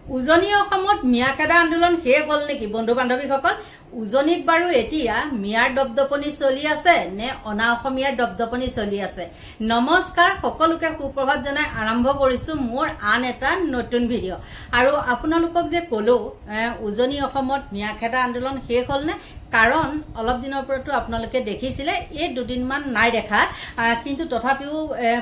উজনি অসমত মিয়াখেদা আন্দোলন শেষ হল নেকি বন্ধু বান্ধৱীসকল উজনিত বাৰু এতিয়া মিয়াৰ দপদপনি চলি আছে নে অনা অসমীয়াৰ দপদপনি চলি আছে নমস্কাৰ সকলোকে সুপ্ৰভাত জনাই আৰম্ভ কৰিছো মোৰ আন এটা নতুন ভিডিঅ আৰু আপোনালোকক যে কলো উজনি অসমত মিয়াখেদা আন্দোলন শেষ হল নে কাৰণ অলপ দিনৰ পৰতো আপোনালোকে দেখিছিলে এই দুদিনমান নাই দেখা কিন্তু তথাপিও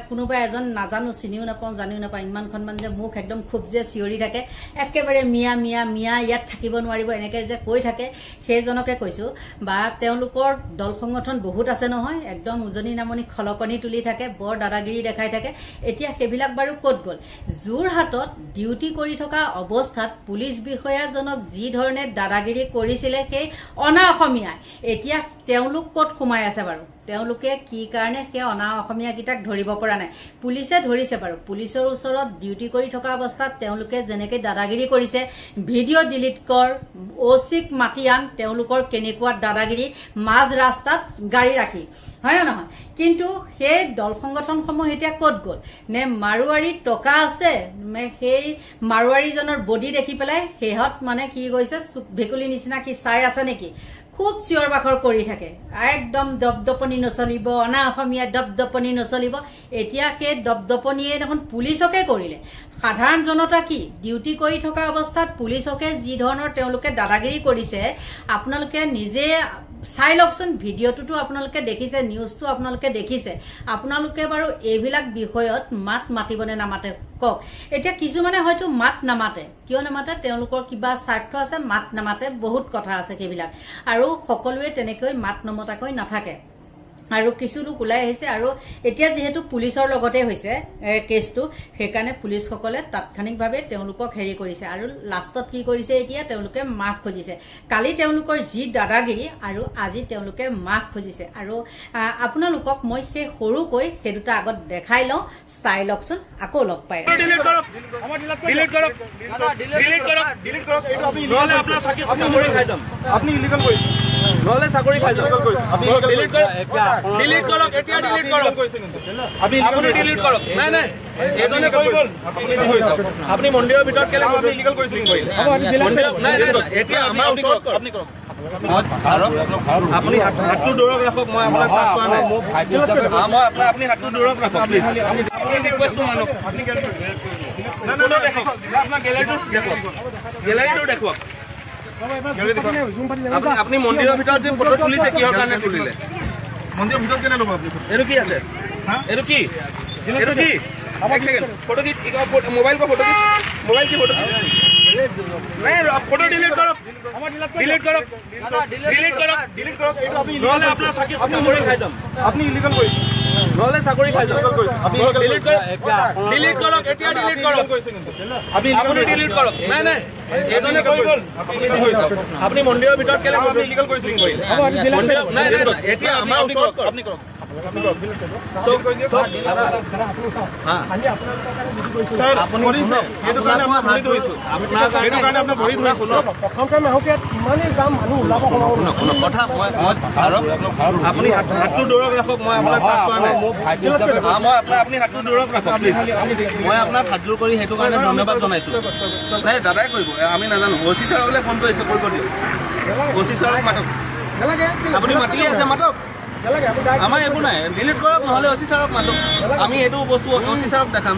কোনোবা এজন নাজানো চিনিও নাপাওঁ জানিও নাপাওঁ ইমানখনমান যে মুখ একদম খুব যে চিঞৰি থাকে একেবাৰে মিয়া মিয়া মিয়া ইয়াত থাকিব নোৱাৰিব এনেকে যে কৈ থাকে সেইজনকে কৈছো বা তেওঁলোকৰ দল সংগঠন বহুত আছে নহয় একদম উজনি নামনি খলকনি তুলি থাকে বৰ দাদাগিৰি দেখাই থাকে এতিয়া সেইবিলাক বাৰু ক'ত গ'ল যোৰহাটত ডিউটি কৰি থকা অৱস্থাত পুলিচ বিষয়াজনক যি ধৰণে দাদাগিৰি কৰিছিলে সেই অনা অসমীয়া এতিয়া তেওঁলোক ক'ত সোমাই আছে বাৰু তেওঁলোকে কি কাৰণে সেই অনা অসমীয়া গীতাক ধৰিব পৰা নাই পুলিচে ধৰিছে বাৰু পুলিচৰ ওচৰত ডিউটি কৰি থকা অৱস্থাত তেওঁলোকে যেনেকৈ দাদাগিৰি কৰিছে ভিডিঅ' ডিলিট কৰ ওচিক মাতিয়ান তেওঁলোকৰ কেনেকুৱা দাদাগিৰি মাজ ৰাস্তাত গাড়ী ৰাখি হয় না নহয় কিন্তু সেই দল সংগঠনসমূহ এতিয়া ক'ত গ'ল নে মাৰুৱাৰী টকা আছে সেই মাৰুৱাৰীজনৰ বডি দেখি পেলাই হেহত মানে কি গৈছে ভেকুলি নিচিনা কি চাই আছে নেকি খুব চিঞৰ বাখৰ কৰি থাকে একদম দপদপনি নচলিব অনা অসমীয়া দপদপনি নচলিব এতিয়া সেই দপদপনিয়ে দেখোন পুলিচকে কৰিলে সাধাৰণ জনতা কি ডিউটি কৰি থকা অৱস্থাত পুলিচকে যি ধৰণৰ তেওঁলোকে দাদাগিৰি কৰিছে আপোনালোকে নিজে চাই লওকচোন ভিডিঅ'টোতো আপোনালোকে দেখিছে নিউজটো আপোনালোকে দেখিছে আপোনালোকে বাৰু এইবিলাক বিষয়ত মাত মাতিবনে নামাতে কক এতিয়া কিছুমানে হয়তো মাত নামাতে কিয় নামাতে তেওঁলোকৰ কিবা স্বাৰ্থ আছে মাত নামাতে বহুত কথা আছে সেইবিলাক আৰু সকলোৱে তেনেকৈ মাত নমতাকৈ নাথাকে আৰু কিছু লোক ওলাই আহিছে আৰু এতিয়া যেহেতু পুলিচৰ লগতে হৈছে কেছটো সেইকাৰণে পুলিচসকলে তাৎক্ষণিকভাৱে তেওঁলোকক হেৰি কৰিছে আৰু লাষ্টত কি কৰিছে এতিয়া তেওঁলোকে মাফ খুজিছে কালি তেওঁলোকৰ যি দাদাগিৰি আৰু আজি তেওঁলোকে মাফ খুজিছে আৰু আপোনালোকক মই সেই সৰুকৈ সেই দুটা আগত দেখাই লওঁ চাই লওকচোন আকৌ লগ পাই নহলে চাকৰি খাই যাম ডিলিট কৰক এতিয়া ডিলিট কৰক আপুনি ডিলিট কৰক নাই নাই এজনে কৈ গ'ল আপুনি মন্দিৰৰ ভিতৰত কেলে আপুনি ইলিগেল কৰিছিল নাই এতিয়া আমাৰ ওচৰত আপুনি কৰক আপুনি হাতটো দূৰত ৰাখক মই আপোনাক পাছ কৰা নাই মই আপুনি হাতটো দূৰত ৰাখক প্লিজ আপুনি ৰিকুৱেষ্ট মানক আপুনি দেখক আপোনাৰ গেলাৰীটো দেখক আপনি মন্দিৰৰ ভিতৰত যে ফটো তুলিছে কিহৰ কাৰণে তুলিলে মন্দিৰৰ ভিতৰত কেনে ল'ব আপুনি এটো কি আছে এটো কি এক সেকেন্ড ফটো খিচ মোবাইল को फोटो खींच मोबाइल की फोटो नहीं फोटो डिलीट करो डिलीट करो নহলে আপনার চাকৰি খাই যাম আপনি ইলিগেল কৰি নহলে চাকৰি খাই যাম আপনি ডিলিট কৰক এতিয়া ডিলিট কৰক আপুনি ডিলিট কৰক নাই নাই এজনে কৈ গ'ল আপুনি মন্দিৰৰ ভিতৰত কেলে আপুনি ইলিগেল কৰিছিল মন্দিৰৰ নাই এতিয়া আমাৰ ওচৰত আপুনি কৰক আপুনি হাতটো দূৰত ৰাখক মই আপোনাক পাছ কৰা নাই আপুনি হাতটো দূৰত ৰাখক প্লিজ মই আপোনাক হাতযোৰ কৰি সেইটো কাৰণে ধন্যবাদ জনাইছো নাই দাদাই কৰিব আমি নাজানো ওচি ছাৰলৈ ফোন কৰিছে কৰিব দিয়ক ওচি ছাৰক মাতক আপুনি মাতি আছে মাতক আমাৰ একো নাই ডিলিট কৰক নহলে ওচি ছাৰক মাতক আমি এইটো বস্তু ওচি ছাৰক দেখাম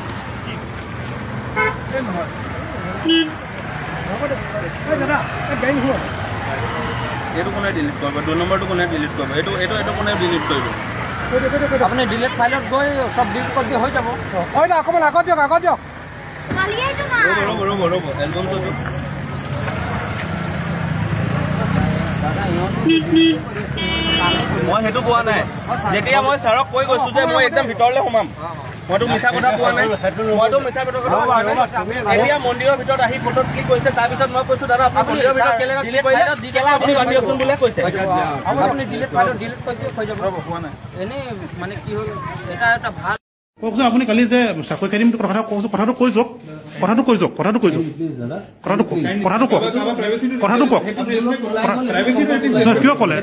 এইটো কোনে ডিলিট কৰিব 2 নম্বৰটো কোনে ডিলিট কৰিব এইটো কোনে ডিলিট কৰিব আপুনি ডিলিট ফাইলত গৈ সব ডিলিট কৰি হৈ যাব হয় না অকমান আগত দিয়ক ৰ'ব এলবাম চটো মই সেইটো কোৱা নাই যেতিয়া মই ছাৰক কৈ গৈছো যে মই একদম ভিতৰলৈ সোমাম মইতো মিছা কথা কোৱা নাই এতিয়া মন্দিৰৰ ভিতৰত আহি ফটোত কি কৈছে তাৰপিছত মই কৈছো দাদা আপুনি মন্দিৰৰ ভিতৰত কেলে আপুনি বান্ধি দিয়কচোন বোলে কৈছে আপুনি ডিলিট ফাইলত ডিলিট কৰি হৈ যাব কোৱা নাই এনেই মানে কি হ'ল এটা ভাল কওকচোন আপুনি কালি যে চাকৰি কাঢ়িম কথাটো কৈ যাওক কিয় ক'লে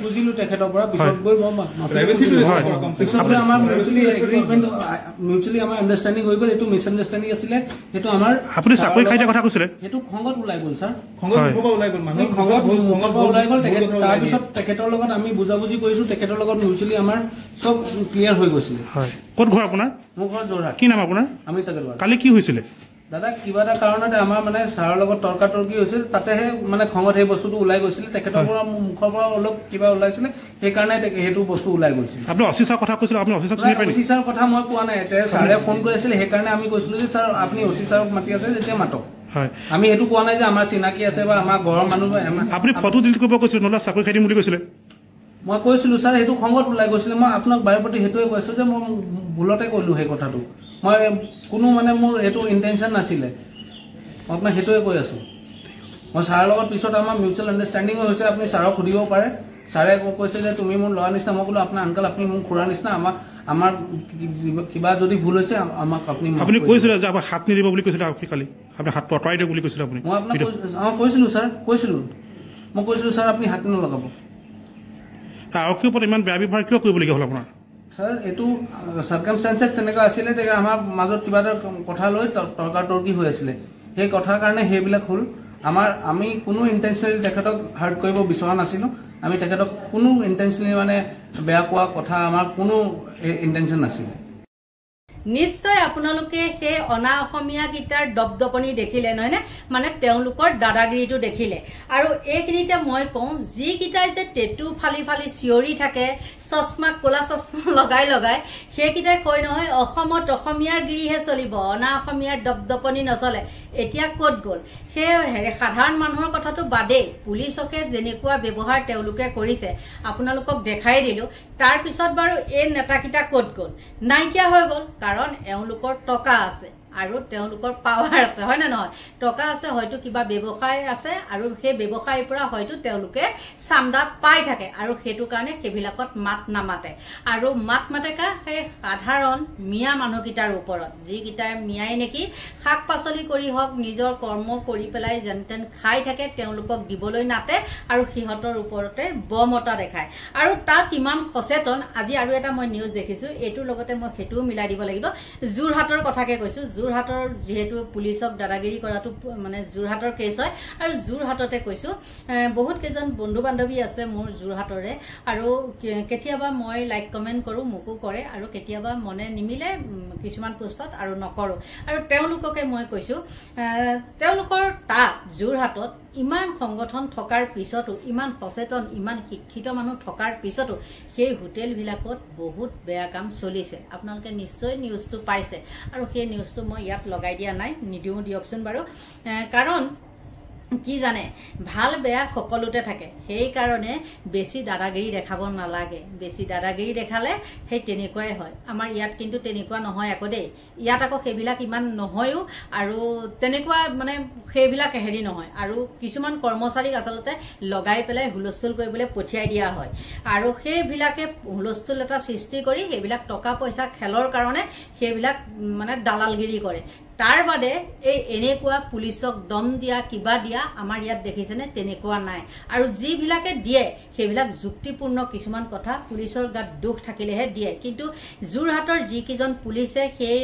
বুজিলো তেখেতৰ পৰা পিছত গৈ মিউচুৱেলি আমাৰ আণ্ডাৰষ্টেণ্ডিং হৈ গ'ল এইটো মিছ আণ্ডাৰষ্টেণ্ডিং আছিলে সেইটো আমাৰ আপুনি চাকৰি খাই দিয়া কথা কৈছিলে সেইটো খঙত ওলাই গ'ল ছাৰ খঙত ওলাই গ'ল তাৰপিছত তেখেতৰ লগত আমি বুজাবুজি কৰিছো তেখেতৰ লগত মিউচুৱেলি আমাৰ চব ক্লিয়াৰ হৈ গৈছিলে ক'ত ঘৰ আপোনাৰ মোৰ ঘৰ যোৰহাট কি নাম আপোনাৰ অমিত আগৰৱাল কালি কি হৈছিলে দাদা কিবা এটা কাৰণতে আমাৰ মানে ছাৰৰ লগত তৰ্কাতৰ্কি হৈছিল তাতেহে মানে খঙত সেই বস্তুটো ওলাই গৈছিলে তেখেতৰ পৰা মুখৰ পৰা অলপ কিবা ওলাইছিলে সেইকাৰণে সেইটো বস্তু ওলাই গৈছিল আপুনি অচিছাৰ কথা কৈছিল আপুনি অচিছাৰ কথা মই কোৱা নাই ছাৰে ফোন কৰিছিলে সেইকাৰণে আমি কৈছিলো যে ছাৰ আপুনি অচিছাৰক মাতি আছে যেতিয়া মাতক আমি সেইটো কোৱা নাই যে আমাৰ চিনাকি আছে বা আমাৰ ঘৰৰ মানুহ আপুনি ফটো ডিলিট কৰিব কৈছিল নহ'লে চাকৰি খাই দিম বুলি কৈছিলে মই কৈছিলো ছাৰ সেইটো খঙত ওলাই গৈছিলে মই আপোনাক বাৰে প্ৰতি সেইটোৱে কৈছো যে মই ভুলতে ক'লো সেই কথাটো মই কোনো মানে মোৰ এইটো ইণ্টেনশ্যন নাছিলে মই আপোনাক সেইটোৱে কৈ আছো মই ছাৰৰ লগত পিছত আমাৰ মিউচুৱেল আণ্ডাৰষ্টেণ্ডিং হৈছে আপুনি ছাৰক সুধিব পাৰে ছাৰে কৈছে যে তুমি মোৰ ল'ৰা নিচিনা মই ক'লো আপোনাৰ আংকল আপুনি মোৰ খুৰা নিচিনা আমাৰ কিবা যদি ভুল হৈছে আমাক আপুনি কৈছিলে যে আমাৰ হাত নিদিব বুলি কৈছিলে আপুনি কালি আপুনি হাতটো আঁতৰাই দিয়ক বুলি কৈছিলে আপুনি মই আপোনাক কৈছিলো ছাৰ মই কৈছিলো ছাৰ আপুনি হাত নলগাব আৰক্ষীৰ ওপৰত ইমান বেয়া ব্যৱহাৰ কিয় কৰিবলগীয়া হ'ল আপোনাৰ ছাৰ এইটো চাৰ্কামষ্টেঞ্চেছ তেনেকুৱা আছিলে আমাৰ মাজত কিবা এটা কথা লৈ তৰ্কাতৰ্কি হৈ আছিলে সেই কথাৰ কাৰণে সেইবিলাক হ'ল আমি কোনো ইণ্টেনশ্যনেলি তেখেতক হাৰ্ট কৰিব বিচৰা নাছিলোঁ আমি তেখেতক কোনো ইণ্টেনশ্যনেলি মানে বেয়া কোৱা কথা আমাৰ কোনো ইণ্টেনশ্যন নাছিলে নিশ্চয় আপোনালোকে সেই অনা অসমীয়া গীতাৰ দপদপনি দেখিলে নহয় নে মানে তেওঁলোকৰ দাদাগিৰিটো দেখিলে আৰু এইখিনিতে মই কওঁ যি গীতাই যে টেটু ফালি ফালি চিঞৰি থাকে চশমা ক'লা চশমা লগাই সেইকেইটাই কয় নহয় অসমত অসমীয়াৰ গিৰিহে চলিব অনা অসমীয়াৰ দপদপনি নচলে এতিয়া ক'ত গ'ল সেই সাধাৰণ মানুহৰ কথাটো বাদেই পুলিচকে যেনেকুৱা ব্যৱহাৰ তেওঁলোকে কৰিছে আপোনালোকক দেখাই দিলো তাৰপিছত বাৰু এই নেতাকেইটা ক'ত গ'ল নাইকিয়া হৈ গ'ল কাৰণ এওঁলোকৰ টকা আছে আৰু তেওঁলোকৰ পাৱাৰ আছে হয় না নহয় টকা আছে হয়তো কিবা ব্যৱসায় আছে আৰু সেই ব্যৱসায়ৰ পৰা হয়তো তেওঁলোকে চান্দা পাই থাকে আৰু সেইটো কাৰণে সেইবিলাকত মাত নামাতে আৰু মাত মাতেকা সেই সাধাৰণ মিয়া মানুহকেইটাৰ ওপৰত যিকেইটাই মিয়াই নেকি শাক পাচলি কৰি হওক নিজৰ কৰ্ম কৰি পেলাই যেন খাই থাকে তেওঁলোকক দিবলৈ নাতে আৰু সিহঁতৰ ওপৰতে বমতা দেখায় আৰু তাত কিমান সচেতন আজি আৰু এটা মই নিউজ দেখিছো এইটোৰ লগতে মই সেইটোও মিলাই দিব লাগিব যোৰহাটৰ কথাকে কৈছো যোৰহাটৰ যেহেতু পুলিচক দাদাগিৰি কৰাটো মানে যোৰহাটৰ কেছ হয় আৰু যোৰহাটতে কৈছো বহুত কেইজন বন্ধু বান্ধৱী আছে মোৰ যোৰহাটৰে আৰু কেতিয়াবা মই লাইক কমেন্ট কৰো মোকো কৰে আৰু কেতিয়াবা মনে নিমিলে কিছুমান পোষ্টত আৰু নকৰো আৰু তেওঁলোককে মই কৈছো তেওঁলোকৰ তাত যোৰহাটত ইমান সংগঠন থকাৰ পিছতো ইমান সচেতন ইমান শিক্ষিত মানুহ থকাৰ পিছতো সেই হোটেলবিলাকত বহুত বেয়া কাম চলিছে আপোনালোকে নিশ্চয় নিউজটো পাইছে আৰু সেই নিউজটো মই ইয়াত লগাই দিয়া নাই নিদিও দিয়কচোন বাৰু কাৰণ কি জানে ভাল বেয়া সকলোতে থাকে সেই কাৰণে বেছি দাদাগিৰি দেখাব নালাগে বেছি দাদাগিৰি দেখালে সেই তেনেকুৱাই হয় আমাৰ ইয়াত কিন্তু তেনেকুৱা নহয় আকৌ দেই ইয়াত আকৌ সেইবিলাক ইমান নহয়ও আৰু তেনেকুৱা মানে সেইবিলাক হেৰি নহয় আৰু কিছুমান কৰ্মচাৰীক আচলতে লগাই পেলাই হুলস্থুল কৰিবলৈ পঠিয়াই দিয়া হয় আৰু সেইবিলাকে হুলস্থুল এটা সৃষ্টি কৰি সেইবিলাক টকা পইচা খেলৰ কাৰণে সেইবিলাক মানে দালালগিৰি কৰে তাৰ বাদে এই এনেকুৱা পুলিচক দম দিয়া কিবা দিয়া আমাৰ ইয়াত দেখিছেনে তেনেকুৱা নাই আৰু যিবিলাকে দিয়ে সেইবিলাক যুক্তিপূৰ্ণ কিছুমান কথা পুলিচৰ গাত দুখ থাকিলেহে দিয়ে কিন্তু যোৰহাটৰ যিকেইজন পুলিচে সেই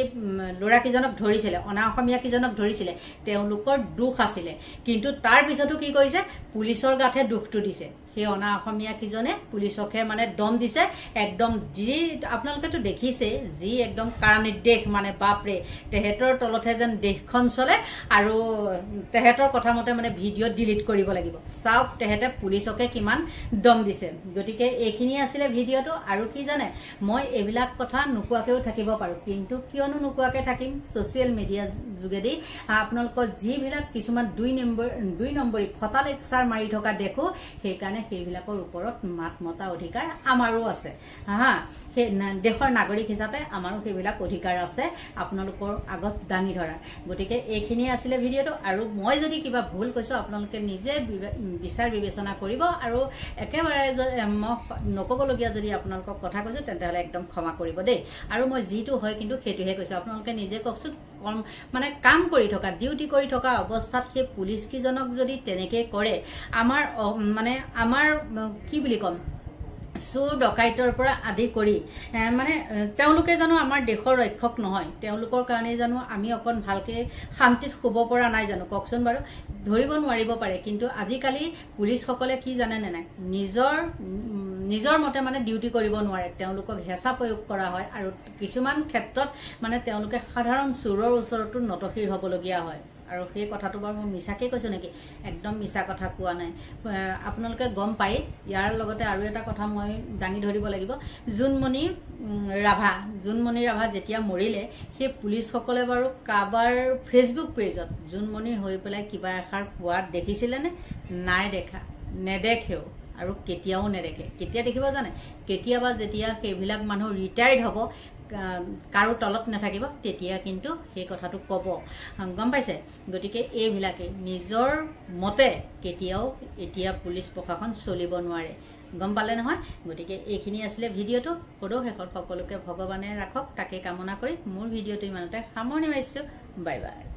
ল'ৰাকেইজনক ধৰিছিলে অনা অসমীয়া কেইজনক ধৰিছিলে তেওঁলোকৰ দুখ আছিলে কিন্তু তাৰ পিছতো কি কৰিছে পুলিচৰ গাতহে দুখটো দিছে সেই অনা অসমীয়া কিজনে পুলিচকে মানে দম দিছে একদম যি আপোনালোকেতো দেখিছে যি একদম কাৰা নিৰ্দেশ মানে বাপৰে তেহেতৰ তলতহে যেন দেশখন চলে আৰু তেহেতৰ কথা মতে মানে ভিডিঅ' ডিলিট কৰিব লাগিব চাওক তেহেতে পুলিচকে কিমান দম দিছে গতিকে এইখিনি আছিলে ভিডিঅ'টো আৰু কি জানে মই এইবিলাক কথা নোকোৱাকেও থাকিব পাৰো কিন্তু কিয়নো নোকোৱাকে থাকিম ছ'চিয়েল মিডিয়া যোগেদি আপোনালোকৰ যিবিলাক কিছুমান দুই নম্বৰী ফটা লেকচাৰ মাৰি থকা দেখো সেইকাৰণে সেইবিলাকৰ ওপৰত মাত মতা অধিকাৰ আমাৰো আছে হা সেই দেশৰ নাগৰিক হিচাপে আমাৰো সেইবিলাক অধিকাৰ আছে আপোনালোকৰ আগত দাঙি ধৰা গতিকে এইখিনি আছিলে ভিডিঅ'টো আৰু মই যদি কিবা ভুল কৈছো আপোনালোকে নিজে বিচাৰ বিবেচনা কৰিব আৰু একেবাৰে মই নকবলগীয়া যদি আপোনালোকক কথা কৈছো তেন্তে হলে একদম ক্ষমা কৰিব দেই আৰু মই যিটো হয় কিন্তু সেইটোহে কৈছো আপোনালোকে নিজে কওকচোন মানে কাম কৰি থকা ডিউটি কৰি থকা অৱস্থাত সেই পুলিচ কিজনক যদি তেনেকে কৰে আমাৰ মানে আমাৰ কি বুলি কম চোৰ ডকাইতৰ পৰা আদি কৰি মানে তেওঁলোকে জানো আমাৰ দেশৰ ৰক্ষক নহয় তেওঁলোকৰ কাৰণে জানো আমি অকণ ভালকে শান্তিত শুব পৰা নাই জানো কওকচোন বাৰু ধৰিব নোৱাৰিব পাৰে কিন্তু আজিকালি পুলিচসকলে কি জানে নে নাই নিজৰ মতে মানে ডিউটি কৰিব নোৱাৰে তেওঁলোকক হেঁচা প্ৰয়োগ কৰা হয় আৰু কিছুমান ক্ষেত্ৰত মানে তেওঁলোকে সাধাৰণ চোৰৰ ওচৰতো নতশিৰ হ'বলগীয়া হয় আৰু সেই কথাটো বাৰু মই মিছাকে কৈছো নেকি একদম মিছা কথা কোৱা নাই আপোনালোকে গম পায় ইয়াৰ লগতে আৰু এটা কথা মই দাঙি ধৰিব লাগিব জুনমণি ৰাভা যেতিয়া মৰিলে সেই পুলিচসকলে বাৰু কাবাৰ ফেচবুক পেজত জুনমণি হৈ পেলাই কিবা এষাৰ কোৱাত দেখিছিলে নে নাই দেখা নেদেখেও আৰু কেতিয়াও নেদেখে কেতিয়া দেখিব জানে কেতিয়াবা যেতিয়া সেইবিলাক মানুহ ৰিটায়াৰ্ড হ'ব কাৰো তলত নাথাকিব তেতিয়া কিন্তু সেই কথাটো ক'ব গম পাইছে গতিকে এইবিলাকে নিজৰ মতে কেতিয়াও এতিয়া পুলিচ প্ৰশাসন চলিব নোৱাৰে গম পালে নহয় গতিকে এইখিনি আছিলে ভিডিঅ'টো সদৌ শেষত সকলোকে ভগৱানে ৰাখক তাকে কামনা কৰি মোৰ ভিডিঅ'টো ইমানতে সামৰণি মাৰিছোঁ বাই বাই